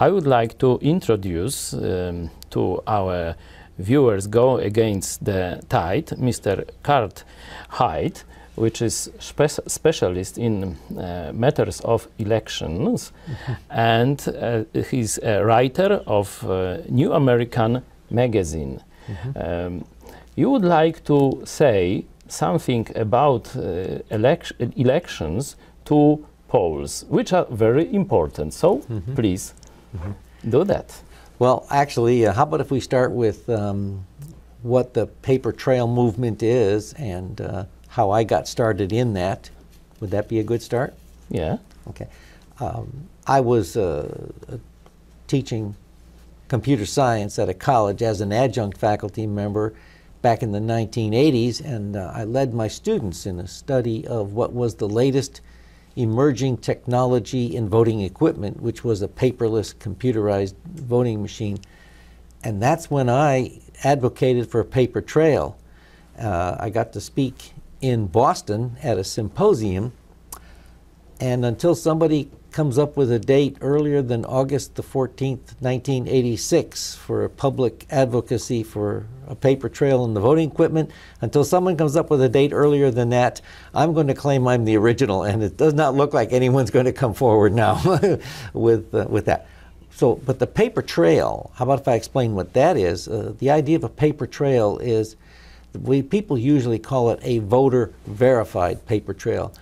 I would like to introduce to our viewers Go Against the Tide, Mr. Kurtem Hydem, which is specialist in matters of elections, and he's a writer of New American Magazine. You would like to say something about elections to polls, which are very important. So please do that. Well, actually, how about if we start with what the paper trail movement is and how I got started in that. Would that be a good start? Yeah. Okay. I was teaching computer science at a college as an adjunct faculty member back in the 1980s, and I led my students in a study of what was the latest emerging technology in voting equipment, which was a paperless computerized voting machine. And that's when I advocated for a paper trail. I got to speak in Boston at a symposium, and until somebody comes up with a date earlier than August the 14th, 1986 for a public advocacy for a paper trail in the voting equipment, until someone comes up with a date earlier than that, I'm going to claim I'm the original, and it does not look like anyone's going to come forward now with that. So, but the paper trail, how about if I explain what that is? The idea of a paper trail is, people usually call it a voter-verified paper trail,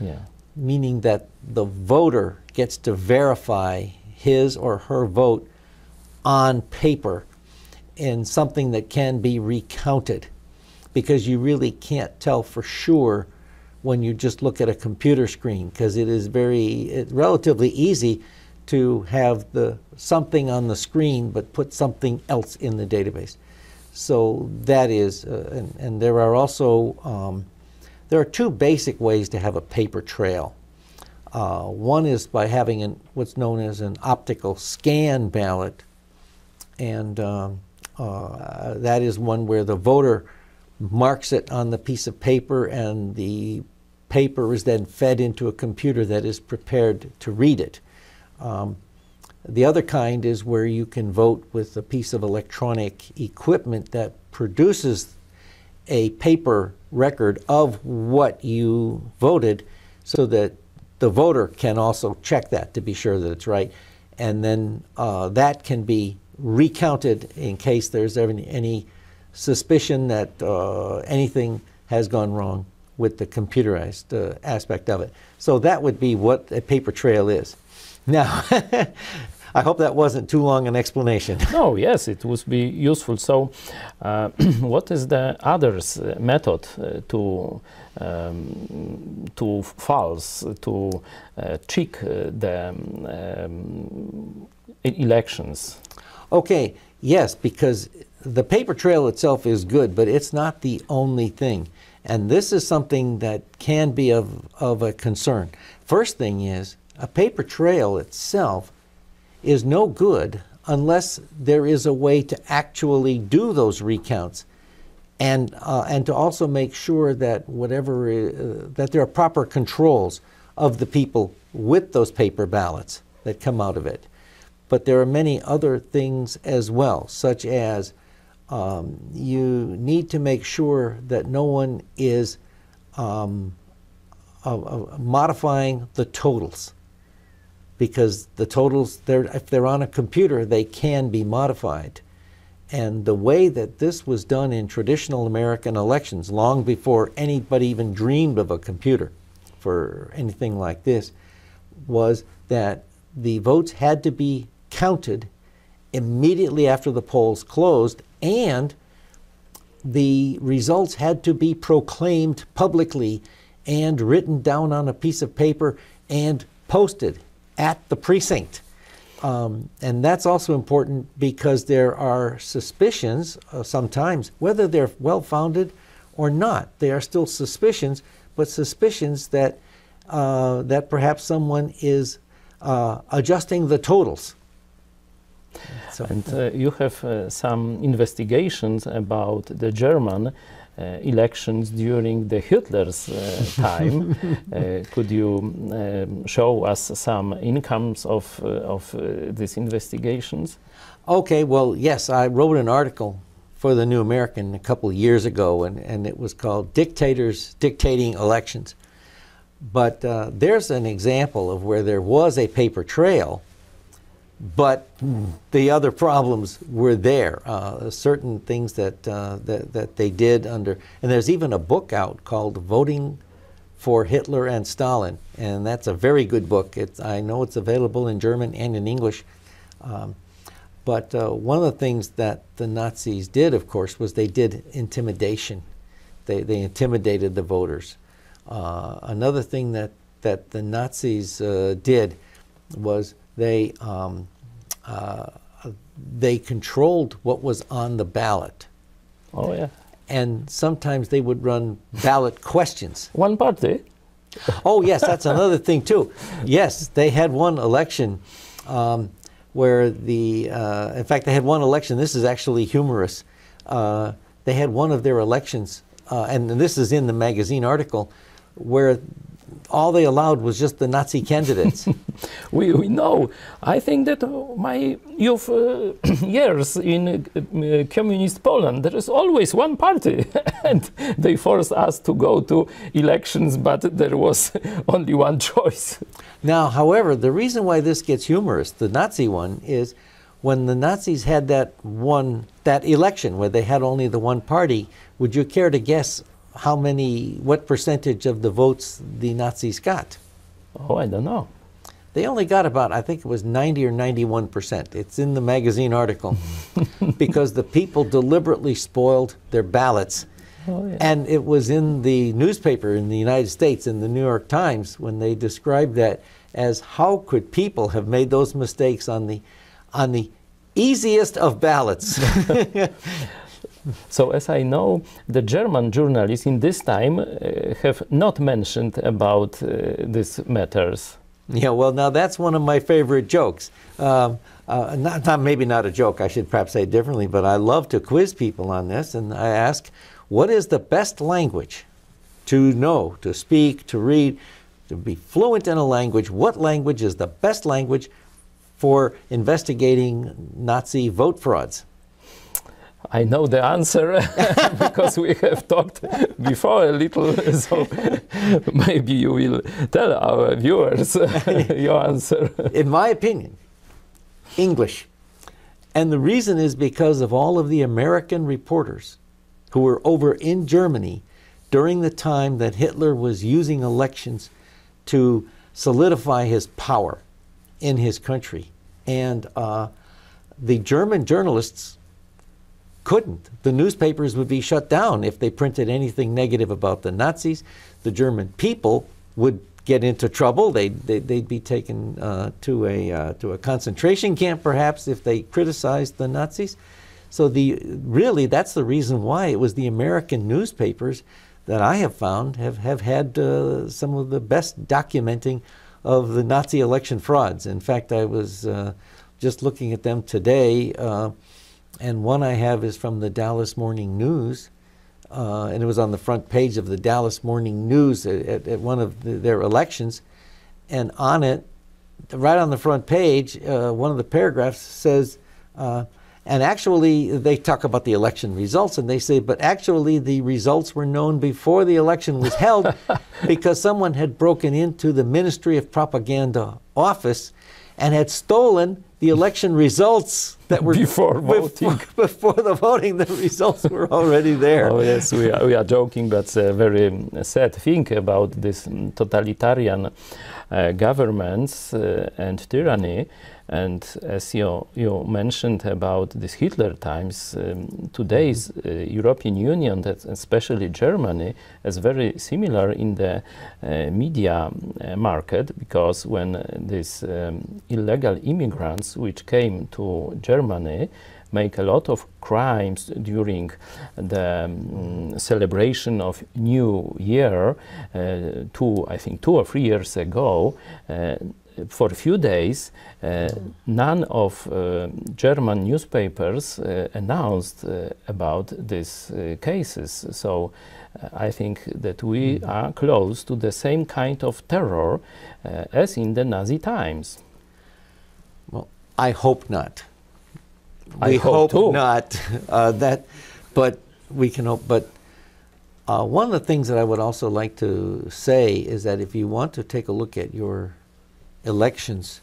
meaning that the voter gets to verify his or her vote on paper in something that can be recounted, because you really can't tell for sure when you just look at a computer screen, because it is relatively easy to have something on the screen but put something else in the database. So that is, and there are also, there are two basic ways to have a paper trail. One is by having what's known as an optical scan ballot, and that is one where the voter marks it on the piece of paper, and the paper is then fed into a computer that is prepared to read it. The other kind is where you can vote with a piece of electronic equipment that produces a paper record of what you voted, so that the voter can also check that to be sure that it's right. And then that can be recounted in case there's any suspicion that anything has gone wrong with the computerized aspect of it. So that would be what a paper trail is. Now, I hope that wasn't too long an explanation. Oh, yes, it would be useful. So, what is the other method to false, to check the elections? Okay, yes, because the paper trail itself is good, but it's not the only thing. And this is something that can be of a concern. First thing is, a paper trail itself is no good unless there is a way to actually do those recounts, and to also make sure that that there are proper controls of the people with those paper ballots that come out of it. But there are many other things as well, such as you need to make sure that no one is modifying the totals, because the totals, if they're on a computer, they can be modified. And the way that this was done in traditional American elections, long before anybody even dreamed of a computer for anything like this, was that the votes had to be counted immediately after the polls closed, and the results had to be proclaimed publicly and written down on a piece of paper and posted at the precinct. And that's also important because there are suspicions sometimes, whether they're well-founded or not. They are still suspicions, but suspicions that, that perhaps someone is adjusting the totals. So, And you have some investigations about the German elections during the Hitler's time. Could you show us some incomes of these investigations? okay, well, yes, I wrote an article for the New American a couple of years ago, and it was called Dictators Dictating Elections. But there's an example of where there was a paper trail, but the other problems were there. Certain things that they did under, and there's even a book out called Voting for Hitler and Stalin, and that's a very good book. I know it's available in German and in English. But one of the things that the Nazis did, of course, was they did intimidation. They intimidated the voters. Another thing that the Nazis did was they controlled what was on the ballot. Oh, yeah. And sometimes they would run ballot questions. One party? Oh, yes, that's another thing, too. Yes, they had one election where in fact, they had one election, this is actually humorous. They had one of their elections, and this is in the magazine article, where all they allowed was just the Nazi candidates. We know. I think that my youth years in communist Poland, there is always one party, and they forced us to go to elections, but there was only one choice. Now, however, the reason why this gets humorous, the Nazi one, is when the Nazis had that election where they had only the one party, would you care to guess what percentage of the votes the Nazis got? Oh, I don't know. They only got about, I think it was 90 or 91%. It's in the magazine article. Because the people deliberately spoiled their ballots. Oh, yeah. And it was in the newspaper in the United States, in the New York Times, when they described that as how could people have made those mistakes on the easiest of ballots. So, as I know, the German journalists in this time have not mentioned about these matters. Yeah, well, now that's one of my favorite jokes. Maybe not a joke, I should perhaps say it differently, but I love to quiz people on this, and I ask, what is the best language to know, to speak, to read, to be fluent in a language? What language is the best language for investigating Nazi vote frauds? I know the answer because we have talked before a little, so maybe you will tell our viewers your answer. In my opinion, English. And the reason is because of all of the American reporters who were over in Germany during the time that Hitler was using elections to solidify his power in his country. And the German journalists couldn't. The newspapers would be shut down if they printed anything negative about the Nazis. The German people would get into trouble. They'd be taken to a concentration camp, perhaps, if they criticized the Nazis. So really, that's the reason why it was the American newspapers that I have found have had some of the best documenting of the Nazi election frauds. In fact, I was just looking at them today. And one I have is from the Dallas Morning News, and it was on the front page of the Dallas Morning News at one of their elections. And on it, right on the front page, one of the paragraphs says, and actually they talk about the election results, and they say, but actually the results were known before the election was held because someone had broken into the Ministry of Propaganda office and had stolen the election results that were before voting. Before the voting, the results were already there. Oh yes, we are joking. That's a very sad thing about this totalitarian governments and tyranny. And as you mentioned about this Hitler times, today's European Union, especially Germany, is very similar in the media market, because when these illegal immigrants which came to Germany make a lot of crimes during the celebration of New Year, I think 2 or 3 years ago, for a few days, none of German newspapers announced about these cases. So I think that we are close to the same kind of terror as in the Nazi times. Well, I hope not. I We hope too. not but we can hope. But one of the things that I would also like to say is that if you want to take a look at your elections,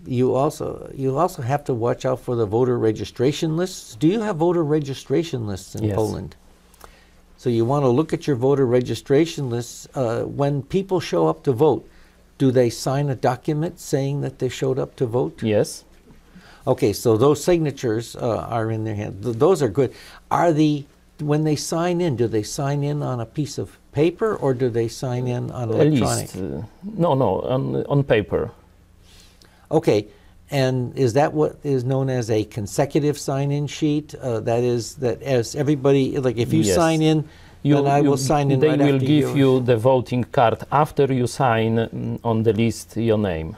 you also have to watch out for the voter registration lists. Do you have voter registration lists in Yes. Poland? So you want to look at your voter registration lists. When people show up to vote, do they sign a document saying that they showed up to vote? Yes. Okay, so those signatures are in their hand. Those are good. When they sign in, do they sign in on a piece of paper or do they sign in on electronic? No, on paper. Okay, and is that what is known as a consecutive sign-in sheet? That is, that as everybody, like if you Yes. sign in, then I will sign in They right will after give yours. you the voting card after you sign on the list your name.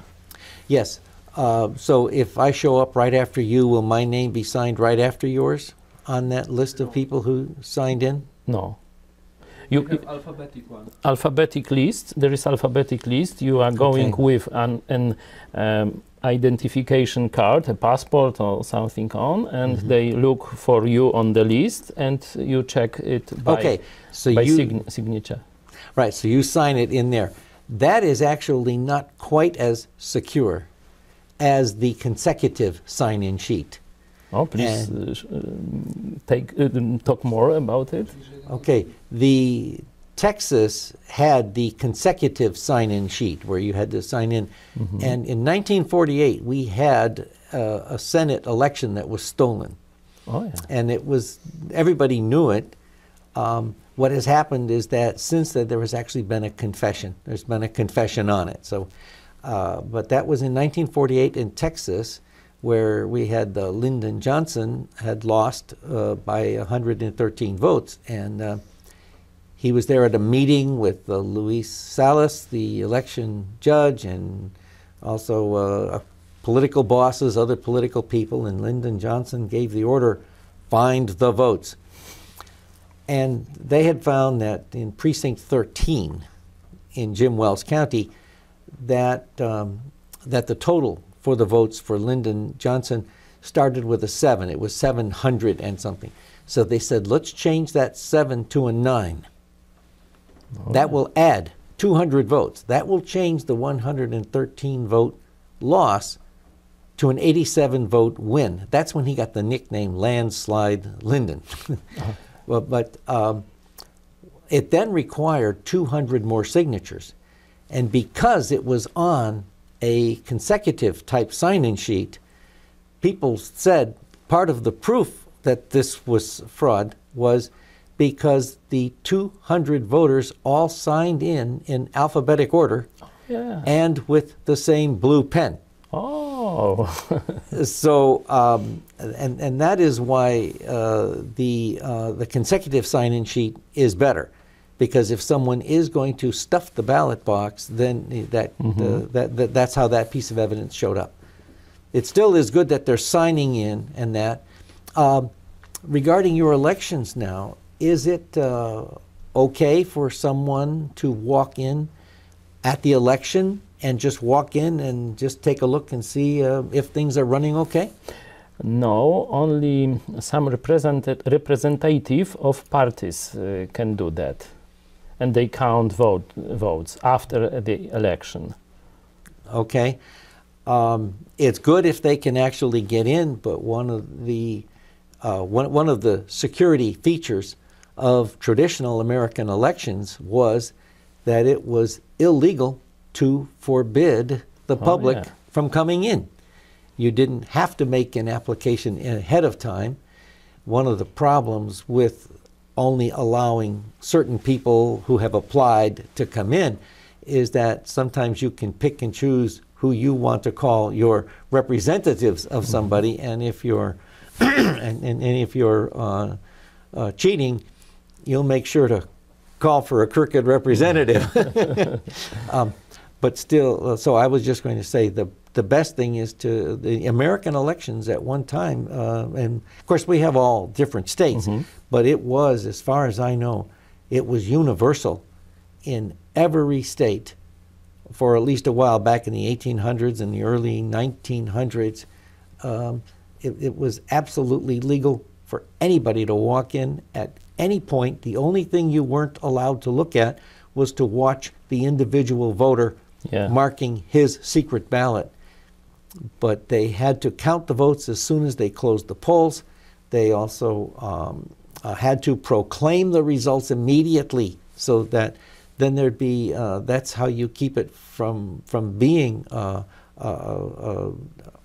Yes. So if I show up right after you, will my name be signed right after yours on that list of people who signed in? No. You have alphabetic one. Alphabetic list. There is alphabetic list. You are going Okay. with an identification card, a passport or something on, and they look for you on the list, and you check it by, Okay, so by you signature. right. So you sign it in there. That is actually not quite as secure as the consecutive sign-in sheet. Oh, please talk more about it. Okay, the Texas had the consecutive sign-in sheet where you had to sign in, and in 1948 we had a Senate election that was stolen, Oh, yeah. and it was, everybody knew it. What has happened is that since then there has actually been a confession. There's been a confession on it. So, but that was in 1948 in Texas, where we had Lyndon Johnson had lost by 113 votes, and he was there at a meeting with Luis Salas, the election judge, and also political bosses, other political people, and Lyndon Johnson gave the order, find the votes. And they had found that in precinct 13 in Jim Wells County, that that the total for the votes for Lyndon Johnson started with a 7. It was 700 and something. So they said, let's change that 7 to a 9. Oh, That will add 200 votes. That will change the 113 vote loss to an 87 vote win. That's when he got the nickname Landslide Lyndon. But it then required 200 more signatures. And because it was on a consecutive type sign-in sheet, people said part of the proof that this was fraud was because the 200 voters all signed in alphabetic order Yeah. and with the same blue pen. Oh. So, and that is why the consecutive sign-in sheet is better, because if someone is going to stuff the ballot box, then that's how that piece of evidence showed up. It still is good that they're signing in and that. Regarding your elections now, is it okay for someone to walk in at the election and just walk in and just take a look and see if things are running okay? No, only some representative of parties can do that. And they count votes after the election. Okay. It's good if they can actually get in, but one of the security features of traditional American elections was that it was illegal to forbid the public from coming in. You didn't have to make an application ahead of time. One of the problems with only allowing certain people who have applied to come in is that sometimes you can pick and choose who you want to call your representatives of somebody, and if you're and if you're cheating, you'll make sure to call for a crooked representative. but still, so I was just going to say the best thing is the American elections at one time, and of course we have all different states, but it was, as far as I know, it was universal in every state for at least a while back in the 1800s and the early 1900s. It was absolutely legal for anybody to walk in at any point. The only thing you weren't allowed to look at was to watch the individual voter marking his secret ballot. But they had to count the votes as soon as they closed the polls. They also had to proclaim the results immediately, so that then there'd be, that's how you keep it from being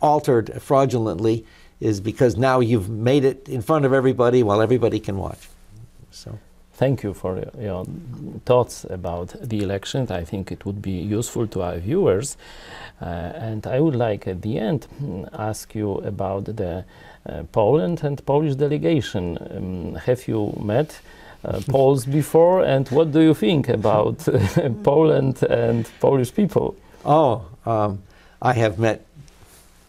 altered fraudulently, is because now you've made it in front of everybody while everybody can watch. So. Thank you for your thoughts about the election. I think it would be useful to our viewers. And I would like at the end ask you about the Poland and Polish delegation. Have you met Poles before, and what do you think about Poland and Polish people? Oh, I have met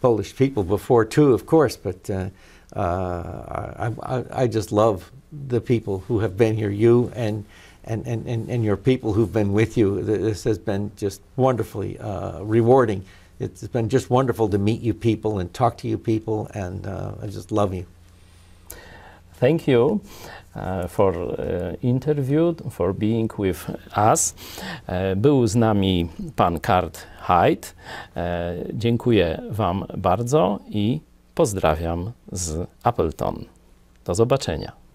Polish people before too, of course, but I just love the people who have been here, you and your people who've been with you. This has been just wonderfully rewarding. It's been just wonderful to meet you people and talk to you people, and I just love you. Thank you for interview, for being with us. Był z nami pan Kurtem Hydem. Dziękuję wam bardzo i pozdrawiam z Appleton. Do zobaczenia.